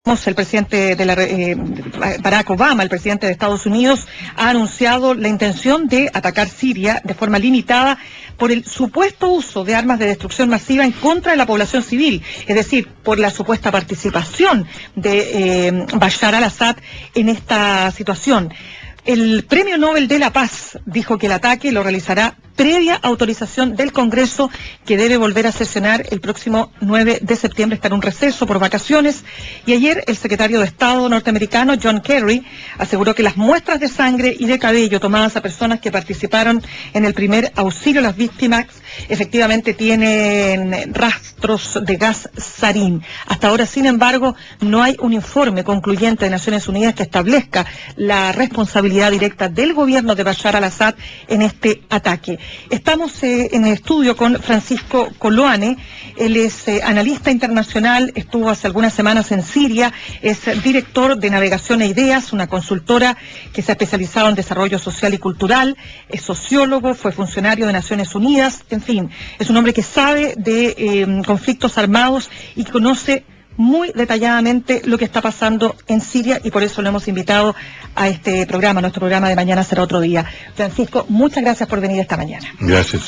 El presidente Barack Obama, el presidente de Estados Unidos, ha anunciado la intención de atacar Siria de forma limitada por el supuesto uso de armas de destrucción masiva en contra de la población civil, es decir, por la supuesta participación de Bashar al-Assad en esta situación. El Premio Nobel de la Paz dijo que el ataque lo realizará previa autorización del Congreso, que debe volver a sesionar el próximo 9 de septiembre, está en un receso por vacaciones, y ayer el secretario de Estado norteamericano, John Kerry, aseguró que las muestras de sangre y de cabello tomadas a personas que participaron en el primer auxilio a las víctimas efectivamente tienen rastros de gas sarín. Hasta ahora, sin embargo, no hay un informe concluyente de Naciones Unidas que establezca la responsabilidad directa del gobierno de Bashar al-Assad en este ataque. Estamos en el estudio con Francisco Coloane. Él es analista internacional, estuvo hace algunas semanas en Siria, es director de Navegación e Ideas, una consultora que se ha especializado en desarrollo social y cultural, es sociólogo, fue funcionario de Naciones Unidas, en fin, es un hombre que sabe de conflictos armados y conoce muy detalladamente lo que está pasando en Siria, y por eso lo hemos invitado a este programa. Nuestro programa de mañana será otro día. Francisco, muchas gracias por venir esta mañana. Gracias.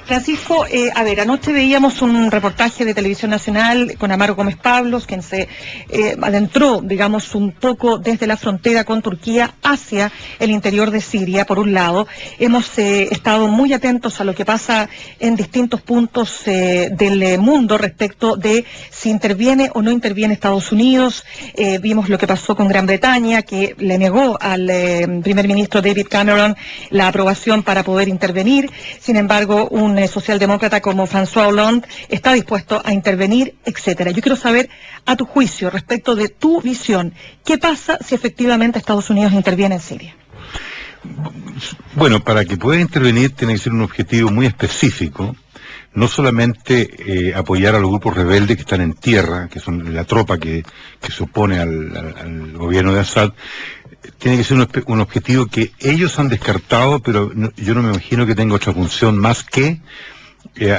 Francisco, anoche veíamos un reportaje de Televisión Nacional con Amaro Gómez Pablos, quien se adentró, digamos, un poco desde la frontera con Turquía hacia el interior de Siria, por un lado. Hemos estado muy atentos a lo que pasa en distintos puntos del mundo respecto de si interviene o no interviene Estados Unidos. Vimos lo que pasó con Gran Bretaña, que le negó al primer ministro David Cameron la aprobación para poder intervenir. Sin embargo, un socialdemócrata como François Hollande está dispuesto a intervenir, etcétera. Yo quiero saber, a tu juicio, respecto de tu visión, ¿qué pasa si efectivamente Estados Unidos interviene en Siria? Bueno, para que pueda intervenir tiene que ser un objetivo muy específico. No solamente apoyar a los grupos rebeldes que están en tierra, que son la tropa que se opone al gobierno de Assad. Tiene que ser un objetivo que ellos han descartado, pero yo no me imagino que tenga otra función más que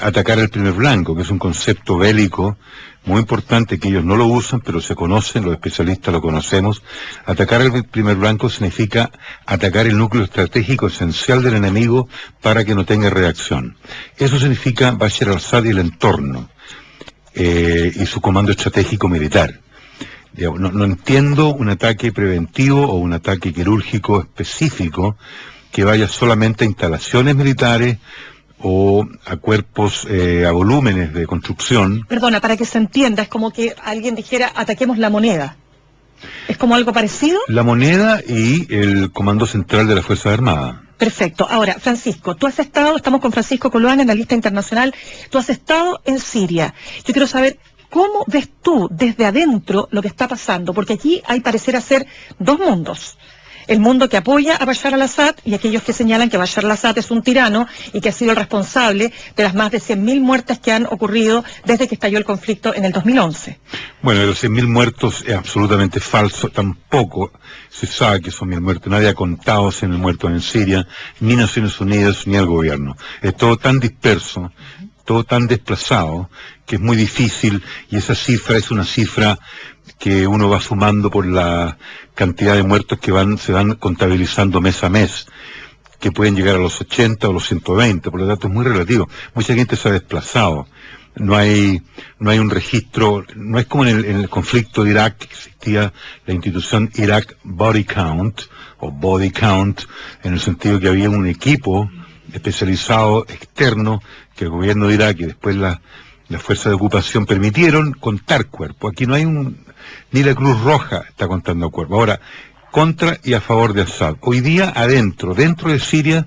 atacar al primer blanco, que es un concepto bélico muy importante, que ellos no lo usan, pero se conocen, los especialistas lo conocemos. Atacar al primer blanco significa atacar el núcleo estratégico esencial del enemigo para que no tenga reacción. Eso significa Bashar al-Assad y el entorno, y su comando estratégico militar. No entiendo un ataque preventivo o un ataque quirúrgico específico que vaya solamente a instalaciones militares o a cuerpos, a volúmenes de construcción. Perdona, para que se entienda, es como que alguien dijera, ataquemos la moneda. ¿Es como algo parecido? La moneda y el Comando Central de las Fuerzas Armadas. Perfecto. Ahora, Francisco, tú has estado, estamos con Francisco Coloane, analista internacional, tú has estado en Siria. Yo quiero saber, ¿cómo ves tú desde adentro lo que está pasando? Porque aquí hay parecer ser dos mundos. El mundo que apoya a Bashar al-Assad y aquellos que señalan que Bashar al-Assad es un tirano y que ha sido el responsable de las más de 100.000 muertes que han ocurrido desde que estalló el conflicto en el 2011. Bueno, de los 100.000 muertos es absolutamente falso, tampoco se sabe que son 1.000 muertos, nadie ha contado 100.000 muertos en Siria, ni Naciones Unidas ni el gobierno. Es todo tan disperso, todo tan desplazado, que es muy difícil, y esa cifra es una cifra que uno va sumando por la cantidad de muertos que se van contabilizando mes a mes, que pueden llegar a los 80 o los 120, por lo tanto es muy relativo. Mucha gente se ha desplazado, no hay un registro, no es como en el conflicto de Irak, que existía la institución Iraq Body Count, o Body Count, en el sentido que había un equipo especializado externo que el gobierno de Irak y después las fuerzas de ocupación permitieron contar cuerpos. Aquí no hay ni la Cruz Roja está contando cuerpos. Ahora, contra y a favor de Assad. Hoy día dentro de Siria,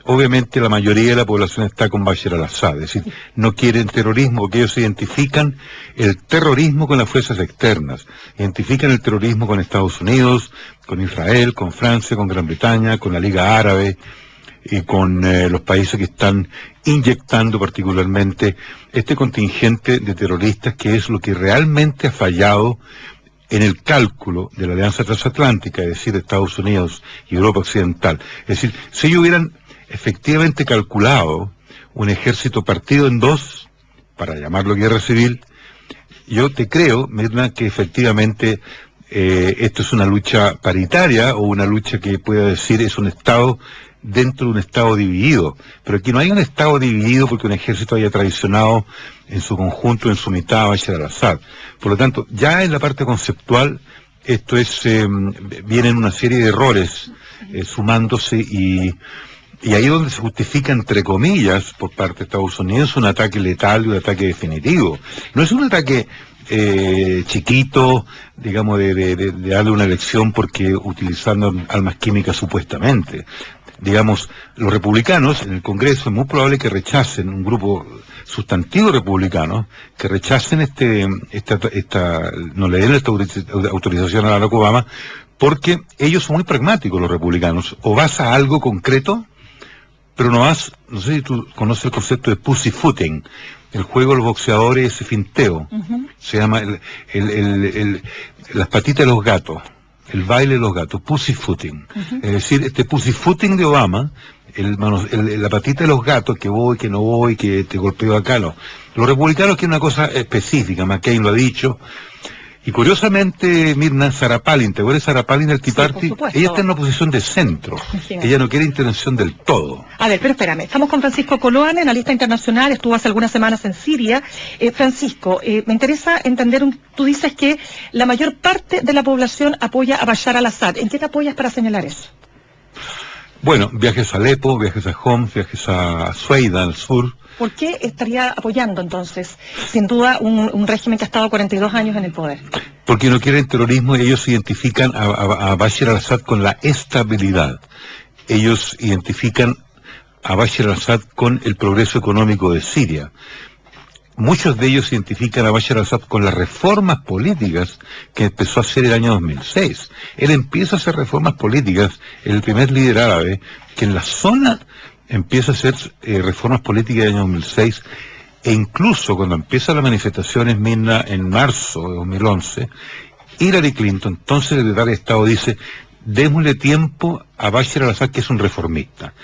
obviamente la mayoría de la población está con Bashar al-Assad, es decir, no quieren terrorismo, porque ellos identifican el terrorismo con las fuerzas externas, identifican el terrorismo con Estados Unidos, con Israel, con Francia, con Gran Bretaña, con la Liga Árabe, y con los países que están inyectando particularmente este contingente de terroristas, que es lo que realmente ha fallado en el cálculo de la Alianza Transatlántica, es decir, Estados Unidos y Europa Occidental. Es decir, si ellos hubieran efectivamente calculado un ejército partido en dos, para llamarlo guerra civil, yo te creo, Mirna, que efectivamente esto es una lucha paritaria o una lucha que pueda decir es un Estado dentro de un Estado dividido. Pero aquí no hay un Estado dividido porque un ejército haya traicionado en su conjunto, en su mitad, a Bashar al-Assad. Por lo tanto, ya en la parte conceptual, esto es, vienen una serie de errores sumándose y ahí es donde se justifica, entre comillas, por parte de Estados Unidos, un ataque letal y un ataque definitivo. No es un ataque chiquito, digamos, de darle una elección porque utilizando armas químicas supuestamente. Digamos, los republicanos en el Congreso es muy probable que rechacen, un grupo sustantivo republicano, que rechacen no le den esta autorización a Barack Obama, porque ellos son muy pragmáticos, los republicanos. O vas a algo concreto, pero no sé si tú conoces el concepto de pussyfooting, el juego de los boxeadores, ese finteo. Se llama las patitas de los gatos. El baile de los gatos, pussyfooting. Es decir, este pussyfooting de Obama, la patita de los gatos, que voy, que no voy, que te golpeo acá, no. Los republicanos quieren una cosa específica, McCain lo ha dicho. Y curiosamente, Mirna, Sarah Palin, ¿te acuerdas de Sarah Palin del Tea Party? Ella está en una posición de centro. Ella no quiere intervención del todo. A ver, pero espérame, estamos con Francisco Coloane, analista internacional, estuvo hace algunas semanas en Siria. Francisco, me interesa entender, tú dices que la mayor parte de la población apoya a Bashar al-Assad. ¿En qué te apoyas para señalar eso? Bueno, viajes a Alepo, viajes a Homs, viajes a Sueida, al sur. ¿Por qué estaría apoyando entonces, sin duda, un régimen que ha estado 42 años en el poder? Porque no quieren terrorismo y ellos identifican a Bashar al-Assad con la estabilidad. Ellos identifican a Bashar al-Assad con el progreso económico de Siria. Muchos de ellos identifican a Bashar al-Assad con las reformas políticas que empezó a hacer el año 2006. Él empieza a hacer reformas políticas, el primer líder árabe, que en la zona empieza a hacer reformas políticas del año 2006, e incluso cuando empiezan las manifestaciones, Mirna, en marzo de 2011, Hillary Clinton, entonces el secretario de Estado, dice, démosle tiempo a Bashar al-Assad, que es un reformista.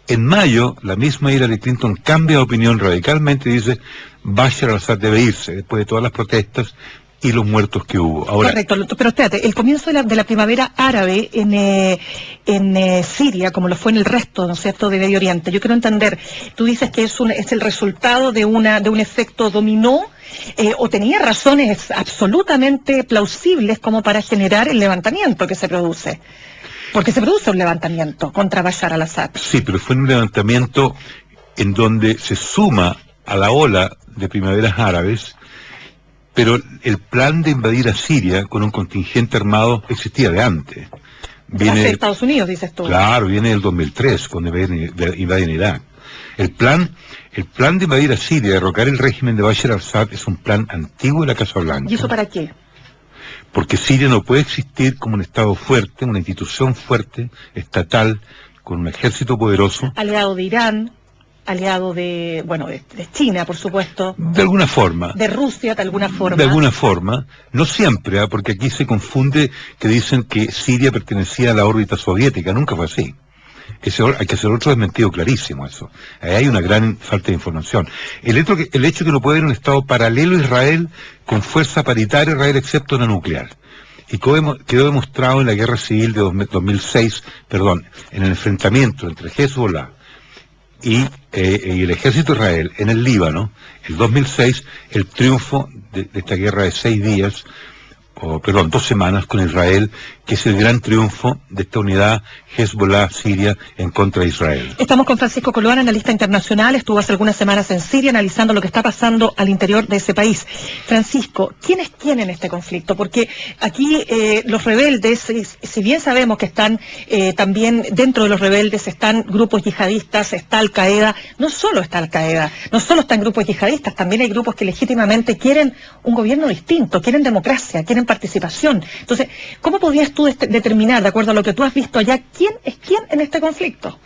En mayo, la misma Hillary Clinton cambia de opinión radicalmente y dice, Bashar al-Assad debe irse, después de todas las protestas y los muertos que hubo. Ahora, correcto, pero espérate, el comienzo de la primavera árabe en Siria, como lo fue en el resto, ¿no es cierto?, de Medio Oriente. Yo quiero entender, tú dices que es el resultado de un efecto dominó, o tenía razones absolutamente plausibles como para generar el levantamiento que se produce. Porque se produce un levantamiento contra Bashar al-Assad. Sí, pero fue un levantamiento en donde se suma a la ola de primaveras árabes, pero el plan de invadir a Siria con un contingente armado existía de antes. Viene de Estados Unidos, dices tú. Claro, viene del 2003, cuando invaden Irak. El plan de invadir a Siria, derrocar el régimen de Bashar al-Assad, es un plan antiguo de la Casa Blanca. ¿Y eso para qué? Porque Siria no puede existir como un Estado fuerte, una institución fuerte, estatal, con un ejército poderoso. Aliado de Irán, aliado de China, por supuesto. De alguna forma. De Rusia, de alguna forma. De alguna forma. No siempre, porque aquí se confunde que dicen que Siria pertenecía a la órbita soviética. Nunca fue así. Hay que hacer otro desmentido clarísimo eso. Ahí hay una gran falta de información. El hecho que no puede haber un Estado paralelo a Israel con fuerza paritaria a Israel excepto una nuclear. Y quedó demostrado en la guerra civil de 2006, en el enfrentamiento entre Hezbollah y el ejército de Israel en el Líbano, el 2006, el triunfo de esta guerra de 2 semanas con Israel, que es el gran triunfo de esta unidad Hezbollah-Siria en contra de Israel. Estamos con Francisco Coloane, analista internacional, estuvo hace algunas semanas en Siria analizando lo que está pasando al interior de ese país. Francisco, ¿quién es quién en este conflicto? Porque aquí los rebeldes, si bien sabemos que están también dentro de los rebeldes, están grupos yihadistas, está Al-Qaeda, no solo está Al-Qaeda, no solo están grupos yihadistas, también hay grupos que legítimamente quieren un gobierno distinto, quieren democracia, quieren participación. Entonces, ¿cómo podrías tú determinar, de acuerdo a lo que tú has visto allá, quién es quién en este conflicto?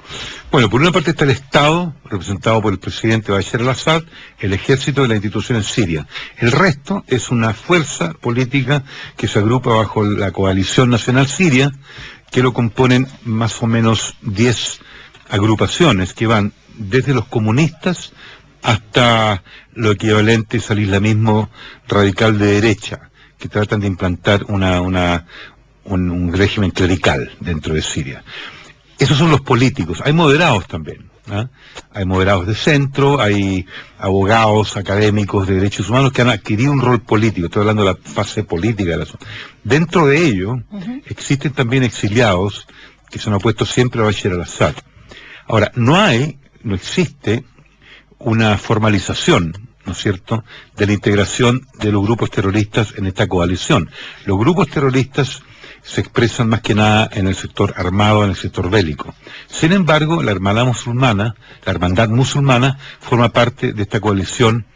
Bueno, por una parte está el Estado, representado por el presidente Bashar al-Assad, el ejército y las instituciones sirias. El resto es una fuerza política que se agrupa bajo la coalición nacional siria, que lo componen más o menos 10 agrupaciones que van desde los comunistas hasta lo equivalente al islamismo radical de derecha, que tratan de implantar un régimen clerical dentro de Siria. Esos son los políticos. Hay moderados también, ¿ah? Hay moderados de centro, hay abogados, académicos de derechos humanos que han adquirido un rol político. Estoy hablando de la fase política de la zona. Dentro de ello, existen también exiliados que se han opuesto siempre a Bashar al-Assad. Ahora, no existe una formalización, ¿no es cierto?, de la integración de los grupos terroristas en esta coalición. Los grupos terroristas se expresan más que nada en el sector armado, en el sector bélico. Sin embargo, la hermandad musulmana forma parte de esta coalición,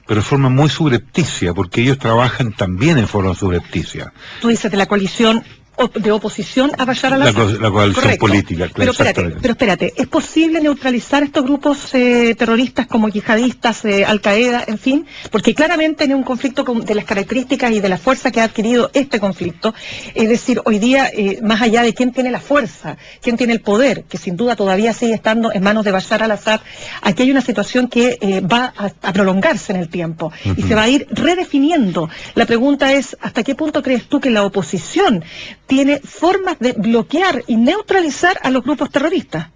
pero de forma muy subrepticia, porque ellos trabajan también en forma subrepticia. Tú dices de la coalición de oposición a Bashar al-Assad. La coalición Correcto. política, claro. Pero espérate, ¿es posible neutralizar estos grupos terroristas como yihadistas, Al-Qaeda, en fin? Porque claramente en un conflicto de las características y de la fuerza que ha adquirido este conflicto, es decir, hoy día, más allá de quién tiene la fuerza, quién tiene el poder, que sin duda todavía sigue estando en manos de Bashar al-Assad, aquí hay una situación que va a prolongarse en el tiempo y se va a ir redefiniendo. La pregunta es, ¿hasta qué punto crees tú que la oposición tiene formas de bloquear y neutralizar a los grupos terroristas?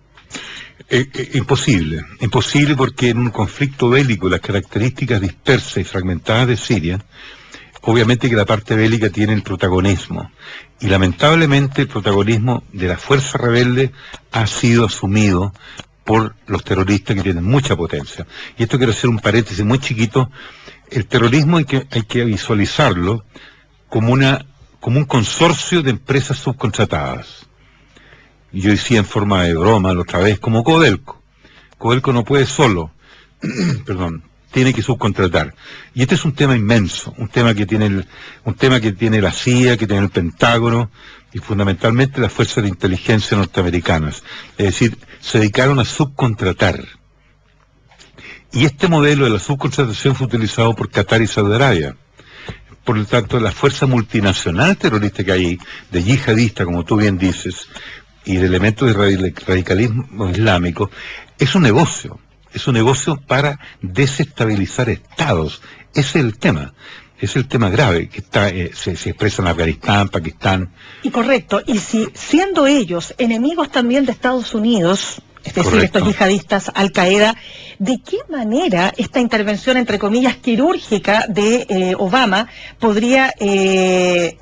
Imposible porque en un conflicto bélico, las características dispersas y fragmentadas de Siria, obviamente que la parte bélica tiene el protagonismo, y lamentablemente el protagonismo de la fuerza rebelde ha sido asumido por los terroristas, que tienen mucha potencia. Y esto quiero hacer un paréntesis muy chiquito. El terrorismo hay que visualizarlo como un consorcio de empresas subcontratadas. Y yo decía en forma de broma la otra vez, como Codelco. Codelco no puede solo, tiene que subcontratar. Y este es un tema inmenso, un tema que tiene la CIA, que tiene el Pentágono y fundamentalmente las fuerzas de inteligencia norteamericanas. Es decir, se dedicaron a subcontratar. Y este modelo de la subcontratación fue utilizado por Qatar y Saudi Arabia. Por lo tanto, la fuerza multinacional terrorista que hay, de yihadista, como tú bien dices, y de elementos de radicalismo islámico, es un negocio para desestabilizar estados. Ese es el tema grave que se expresa en Afganistán, Pakistán. Y correcto, y si siendo ellos enemigos también de Estados Unidos, es decir, Correcto. estos yihadistas, Al-Qaeda, ¿de qué manera esta intervención, entre comillas, quirúrgica de Obama podría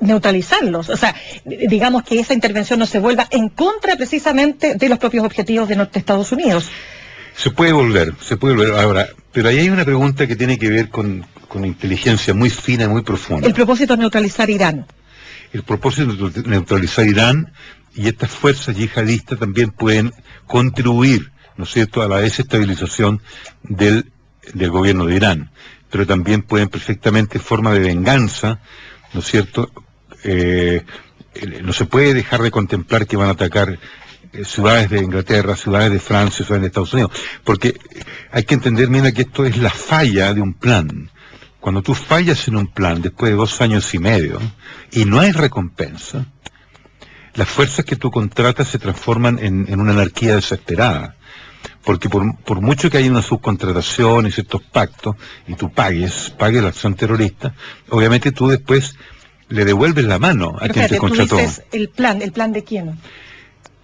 neutralizarlos? O sea, digamos que esa intervención no se vuelva en contra precisamente de los propios objetivos de Estados Unidos. Se puede volver ahora, pero ahí hay una pregunta que tiene que ver con inteligencia muy fina y muy profunda. El propósito es neutralizar Irán. El propósito es neutralizar Irán, y estas fuerzas yihadistas también pueden contribuir, ¿no es cierto?, a la desestabilización del gobierno de Irán, pero también pueden perfectamente, en forma de venganza, ¿no es cierto?, no se puede dejar de contemplar que van a atacar ciudades de Inglaterra, ciudades de Francia, ciudades de Estados Unidos, porque hay que entender, mira, que esto es la falla de un plan. Cuando tú fallas en un plan después de 2 años y medio y no hay recompensa, las fuerzas que tú contratas se transforman en una anarquía desesperada. Porque por mucho que haya una subcontratación y ciertos pactos, y tú pagues la acción terrorista, obviamente tú después le devuelves la mano a quien te contrató. Tú dices ¿el plan de quién?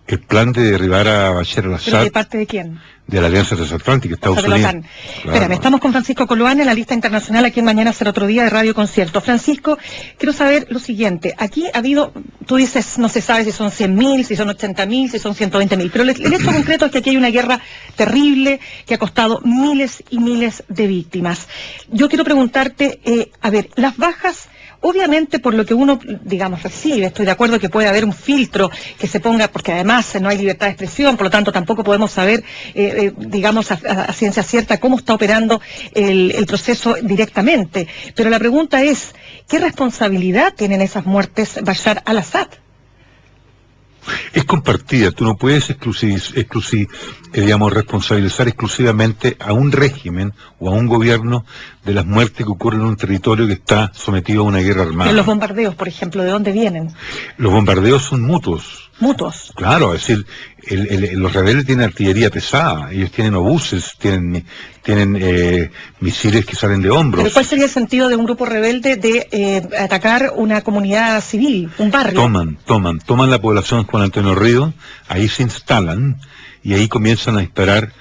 El plan de derribar a Bashar al-Assad. ¿Pero de parte de quién? De la Alianza Transatlántica, Estados Unidos. Claro. Espérame, estamos con Francisco Coloane en la lista internacional aquí en Mañana Será Otro Día de Radio Concierto. Francisco, quiero saber lo siguiente. Aquí ha habido, tú dices, no se sabe si son 100.000, si son 80.000, si son 120.000, pero el hecho concreto es que aquí hay una guerra terrible que ha costado miles y miles de víctimas. Yo quiero preguntarte, las bajas, obviamente por lo que uno, digamos, recibe, estoy de acuerdo que puede haber un filtro que se ponga, porque además no hay libertad de expresión, por lo tanto tampoco podemos saber, digamos, a ciencia cierta cómo está operando el proceso directamente. Pero la pregunta es, ¿qué responsabilidad tienen esas muertes Bashar al-Assad? Es compartida, tú no puedes responsabilizar exclusivamente a un régimen o a un gobierno de las muertes que ocurren en un territorio que está sometido a una guerra armada. Pero los bombardeos, por ejemplo, ¿de dónde vienen? Los bombardeos son mutuos. mutuos. Claro, es decir, los rebeldes tienen artillería pesada, ellos tienen obuses, tienen misiles que salen de hombros. ¿Pero cuál sería el sentido de un grupo rebelde de atacar una comunidad civil, un barrio? Toman la población Juan Antonio Ríos, ahí se instalan y ahí comienzan a disparar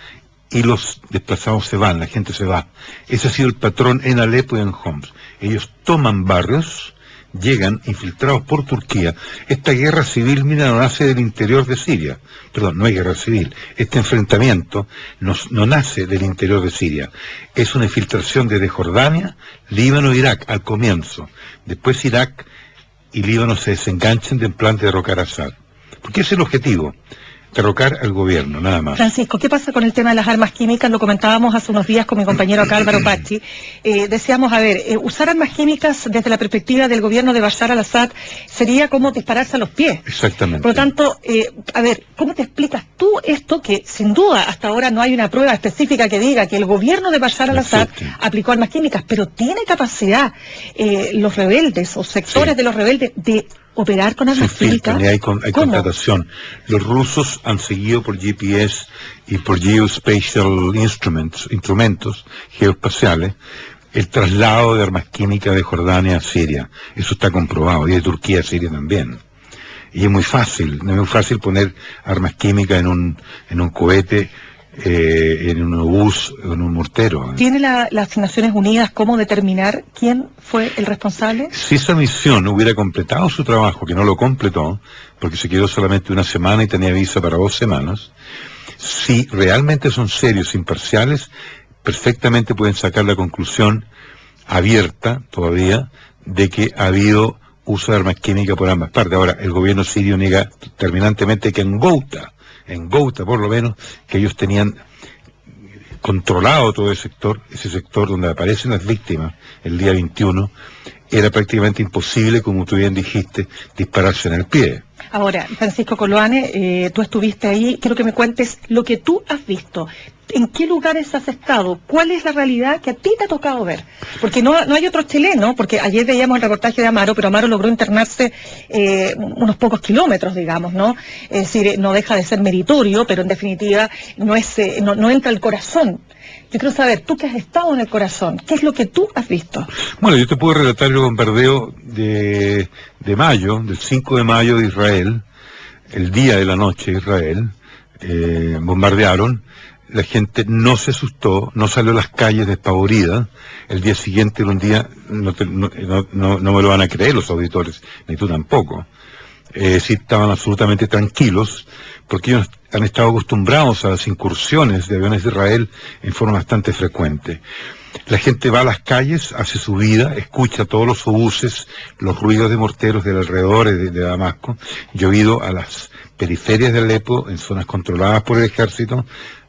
y los desplazados se van, la gente se va. Ese ha sido el patrón en Alepo y en Homs. Ellos toman barrios, llegan infiltrados por Turquía. Esta guerra civil, mira, no nace del interior de Siria. Perdón, no hay guerra civil. Este enfrentamiento no nace del interior de Siria. Es una infiltración desde Jordania, Líbano e Irak al comienzo. Después Irak y Líbano se desenganchan del plan de derrocar a Assad. Porque ese es el objetivo. Derrocar al gobierno, nada más. Francisco, ¿qué pasa con el tema de las armas químicas? Lo comentábamos hace unos días con mi compañero acá, Álvaro Pachi. Decíamos, usar armas químicas desde la perspectiva del gobierno de Bashar al-Assad sería como dispararse a los pies. Exactamente. Por lo tanto, ¿cómo te explicas tú esto que sin duda hasta ahora no hay una prueba específica que diga que el gobierno de Bashar al-Assad aplicó armas químicas, pero tiene capacidad los rebeldes o sectores de los rebeldes de operar con armas químicas? Hay contratación. Los rusos han seguido por GPS y por Geospatial instrumentos geoespaciales el traslado de armas químicas de Jordania a Siria. Eso está comprobado, y de Turquía a Siria también. Y es muy fácil poner armas químicas en un cohete, en un obús, en un mortero. ¿Tiene las Naciones Unidas cómo determinar quién fue el responsable? Si esa misión hubiera completado su trabajo, que no lo completó, porque se quedó solamente una semana y tenía visa para 2 semanas, si realmente son serios, imparciales, perfectamente pueden sacar la conclusión abierta todavía de que ha habido uso de armas químicas por ambas partes. Ahora, el gobierno sirio niega terminantemente que en Ghouta por lo menos, que ellos tenían controlado todo ese sector donde aparecen las víctimas el día 21, era prácticamente imposible, como tú bien dijiste, dispararse en el pie. Ahora, Francisco Coloane, tú estuviste ahí, quiero que me cuentes lo que tú has visto. ¿En qué lugares has estado? ¿Cuál es la realidad que a ti te ha tocado ver? Porque no hay otro chileno, porque ayer veíamos el reportaje de Amaro, pero Amaro logró internarse unos pocos kilómetros, digamos, ¿no? Es decir, no deja de ser meritorio, pero en definitiva no entra al corazón. Yo quiero saber, tú que has estado en el corazón, ¿qué es lo que tú has visto? Bueno, yo te puedo relatar el bombardeo de mayo, del 5 de mayo de Israel, el día de la noche de Israel, bombardearon. La gente no se asustó, no salió a las calles despavorida. El día siguiente era un día, no me lo van a creer los auditores, ni tú tampoco. Sí, estaban absolutamente tranquilos, porque ellos han estado acostumbrados a las incursiones de aviones de Israel en forma bastante frecuente. La gente va a las calles, hace su vida, escucha todos los obuses, los ruidos de morteros del alrededor de Damasco. Yo he ido a las periferias de Alepo, en zonas controladas por el ejército.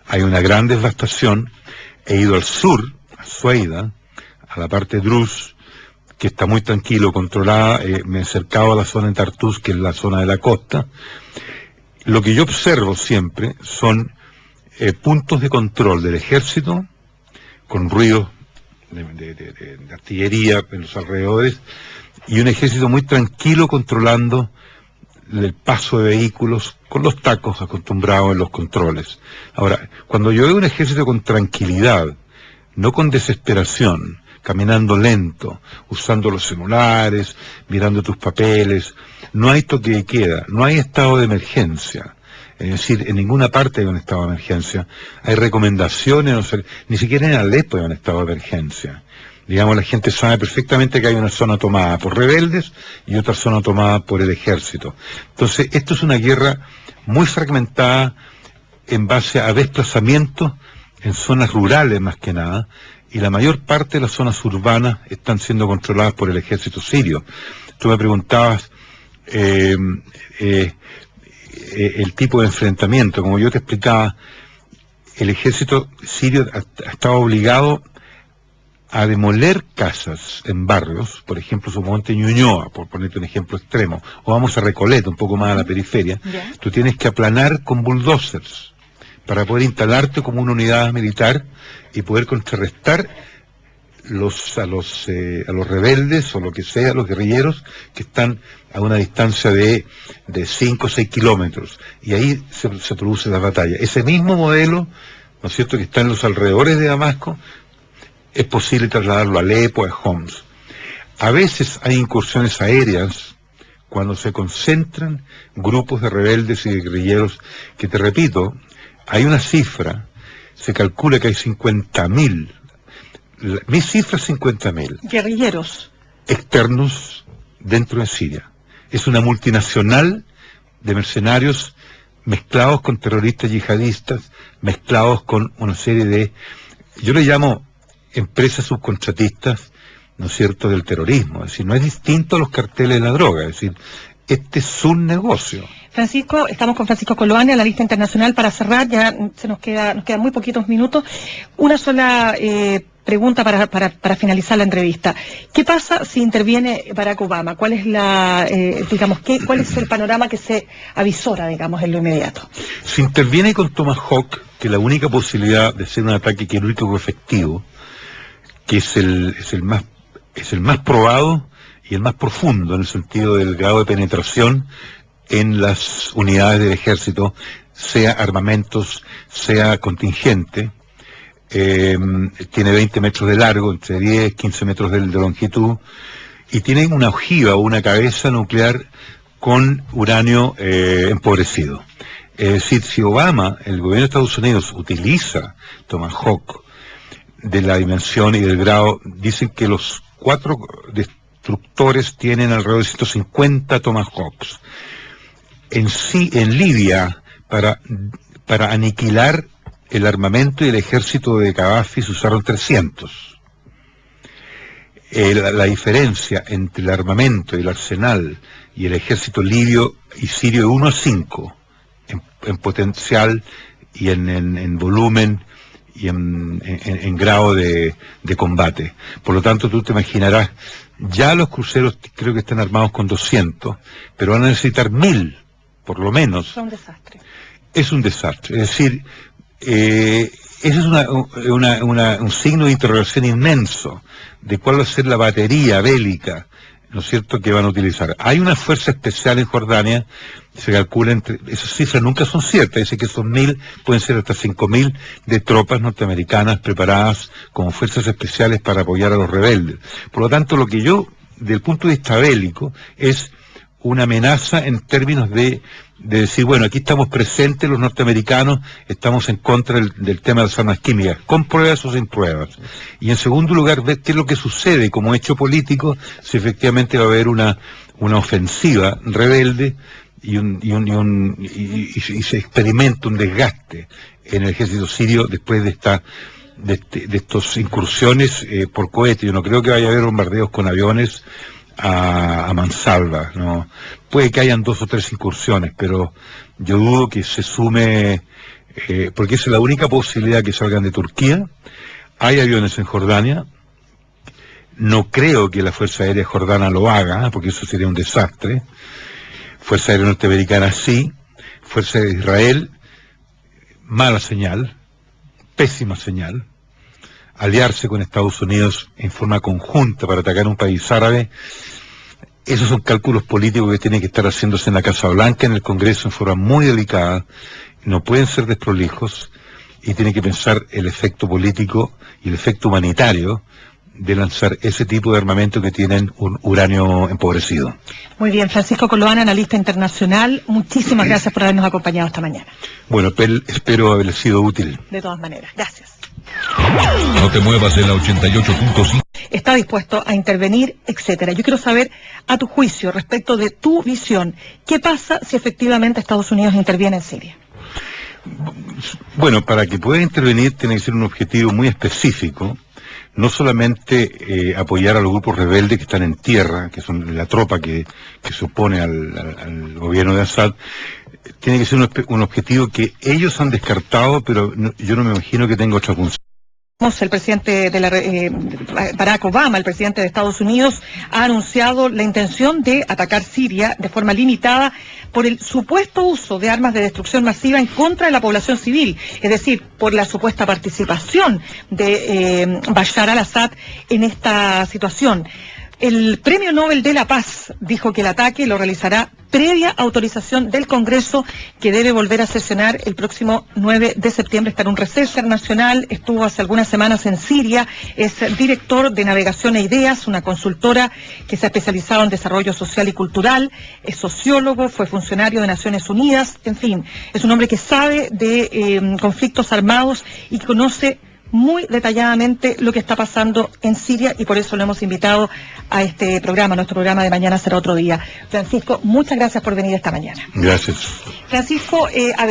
Hay una gran devastación. He ido al sur, a Sueida, a la parte de Druz, que está muy tranquilo, controlada. Me he acercado a la zona de Tartus, que es la zona de la costa. Lo que yo observo siempre son puntos de control del ejército, con ruidos de artillería en los alrededores, y un ejército muy tranquilo controlando el paso de vehículos con los tacos acostumbrados en los controles. Ahora, cuando yo veo un ejército con tranquilidad, no con desesperación, caminando lento, usando los celulares, mirando tus papeles, no hay toque de queda, no hay estado de emergencia. Es decir, en ninguna parte hay un estado de emergencia. Hay recomendaciones, ni siquiera en Alepo hay un estado de emergencia. Digamos, la gente sabe perfectamente que hay una zona tomada por rebeldes y otra zona tomada por el ejército. Entonces, esto es una guerra muy fragmentada en base a desplazamientos en zonas rurales más que nada, y la mayor parte de las zonas urbanas están siendo controladas por el ejército sirio. Tú me preguntabas el tipo de enfrentamiento. Como yo te explicaba, el ejército sirio ha estado obligado a demoler casas en barrios, por ejemplo, Somonte Ñuñoa, por ponerte un ejemplo extremo, o vamos a Recoleta, un poco más a la periferia. Tú tienes que aplanar con bulldozers para poder instalarte como una unidad militar y poder contrarrestar a los rebeldes o lo que sea, los guerrilleros que están a una distancia de 5 o 6 kilómetros, y ahí se produce la batalla. Ese mismo modelo, ¿no es cierto?, que está en los alrededores de Damasco, es posible trasladarlo a Alepo, a Homs. A veces hay incursiones aéreas cuando se concentran grupos de rebeldes y de guerrilleros, que te repito, hay una cifra, se calcula que hay 50.000, mi cifra es 50.000 guerrilleros externos dentro de Siria. Es una multinacional de mercenarios mezclados con terroristas yihadistas, mezclados con una serie de, yo le llamo empresas subcontratistas, ¿no es cierto?, del terrorismo. Es decir, no es distinto a los carteles de la droga, es decir, este es un negocio. Francisco, estamos con Francisco Coloane, analista internacional. Para cerrar, ya nos quedan muy poquitos minutos. Una sola pregunta para finalizar la entrevista. ¿Qué pasa si interviene Barack Obama? ¿Cuál es cuál es el panorama que se avisora, digamos, en lo inmediato? Si interviene con Tomahawk, que la única posibilidad de ser un ataque quirúrgico efectivo, que es el más probado y el más profundo en el sentido del grado de penetración en las unidades del ejército, sea armamentos, sea contingente, tiene 20 metros de largo, entre 10 15 metros de longitud, y tiene una ojiva o una cabeza nuclear con uranio empobrecido. Es decir, si Obama, el gobierno de Estados Unidos, utiliza Tomahawk de la dimensión y del grado, dicen que los 4 destructores tienen alrededor de 150 Tomahawks. En Libia, para aniquilar el armamento y el ejército de Gaddafi, se usaron 300. La diferencia entre el armamento y el arsenal y el ejército libio y sirio es 1 a 5 en potencial y en volumen y en grado de combate. Por lo tanto, tú te imaginarás, ya los cruceros creo que están armados con 200, pero van a necesitar 1000, por lo menos. Es un desastre. Es un desastre. Es decir, ese es un signo de interrogación inmenso de cuál va a ser la batería bélica, ¿no es cierto?, que van a utilizar. Hay una fuerza especial en Jordania, se calcula esas cifras nunca son ciertas, dice que son 1000, pueden ser hasta 5000 de tropas norteamericanas preparadas como fuerzas especiales para apoyar a los rebeldes. Por lo tanto, lo que yo, del punto de vista bélico, es una amenaza en términos de decir, bueno, aquí estamos presentes los norteamericanos, estamos en contra del tema de las armas químicas, con pruebas o sin pruebas. Y en segundo lugar, ver qué es lo que sucede como hecho político, si efectivamente va a haber una ofensiva rebelde y se experimenta un desgaste en el ejército sirio después de estas incursiones por cohete. Yo no creo que vaya a haber bombardeos con aviones a mansalva, ¿no? Puede que hayan 2 o 3 incursiones, pero yo dudo que se sume, porque esa es la única posibilidad que salgan de Turquía. Hay aviones en Jordania, no creo que la Fuerza Aérea Jordana lo haga, porque eso sería un desastre. Fuerza Aérea Norteamericana sí, Fuerza de Israel, mala señal, pésima señal. Aliarse con Estados Unidos en forma conjunta para atacar un país árabe, esos son cálculos políticos que tienen que estar haciéndose en la Casa Blanca, en el Congreso, en forma muy delicada, no pueden ser desprolijos, y tienen que pensar el efecto político y el efecto humanitario de lanzar ese tipo de armamento que tienen un uranio empobrecido. Muy bien, Francisco Coloane, analista internacional, muchísimas gracias por habernos acompañado esta mañana. Bueno, espero haber sido útil. De todas maneras, gracias. No te muevas de la 88.5. Está dispuesto a intervenir, etcétera. Yo quiero saber, a tu juicio, respecto de tu visión, ¿qué pasa si efectivamente Estados Unidos interviene en Siria? Bueno, para que pueda intervenir tiene que ser un objetivo muy específico, no solamente apoyar a los grupos rebeldes que están en tierra, que son la tropa que se opone al gobierno de Assad. Tiene que ser un objetivo que ellos han descartado, pero yo no me imagino que tenga otra función. El presidente Barack Obama, el presidente de Estados Unidos, ha anunciado la intención de atacar Siria de forma limitada por el supuesto uso de armas de destrucción masiva en contra de la población civil, es decir, por la supuesta participación de Bashar al-Assad en esta situación. El Premio Nobel de la Paz dijo que el ataque lo realizará previa autorización del Congreso, que debe volver a sesionar el próximo 9 de septiembre. Está en un receso nacional, estuvo hace algunas semanas en Siria, es director de Navegación e Ideas, una consultora que se ha especializado en desarrollo social y cultural, es sociólogo, fue funcionario de Naciones Unidas, en fin, es un hombre que sabe de conflictos armados y que conoce muy detalladamente lo que está pasando en Siria, y por eso lo hemos invitado a este programa. Nuestro programa de mañana será otro día. Francisco, muchas gracias por venir esta mañana. Gracias. Francisco,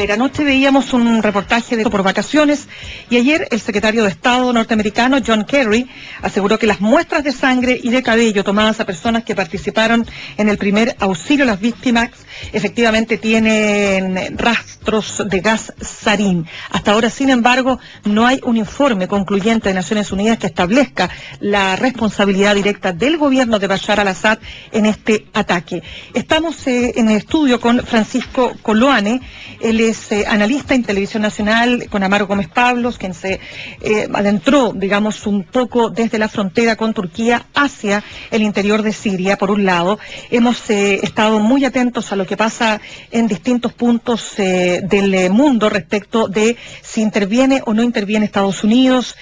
anoche veíamos un reportaje de por vacaciones, y ayer el secretario de Estado norteamericano, John Kerry, aseguró que las muestras de sangre y de cabello tomadas a personas que participaron en el primer auxilio a las víctimas efectivamente tienen rastros de gas sarín. Hasta ahora, sin embargo, no hay un informe concluyente de Naciones Unidas que establezca la responsabilidad directa del gobierno de Bashar al-Assad en este ataque. Estamos en el estudio con Francisco Coloane, él es analista en Televisión Nacional, con Amaro Gómez Pablos, quien se adentró, digamos, un poco desde la frontera con Turquía hacia el interior de Siria, por un lado. Hemos estado muy atentos a lo que pasa en distintos puntos del mundo respecto de si interviene o no interviene Estados Unidos.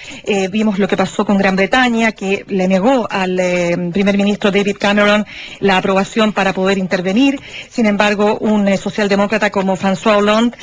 Vimos lo que pasó con Gran Bretaña, que le negó al primer ministro David Cameron la aprobación para poder intervenir. Sin embargo, un socialdemócrata como François Hollande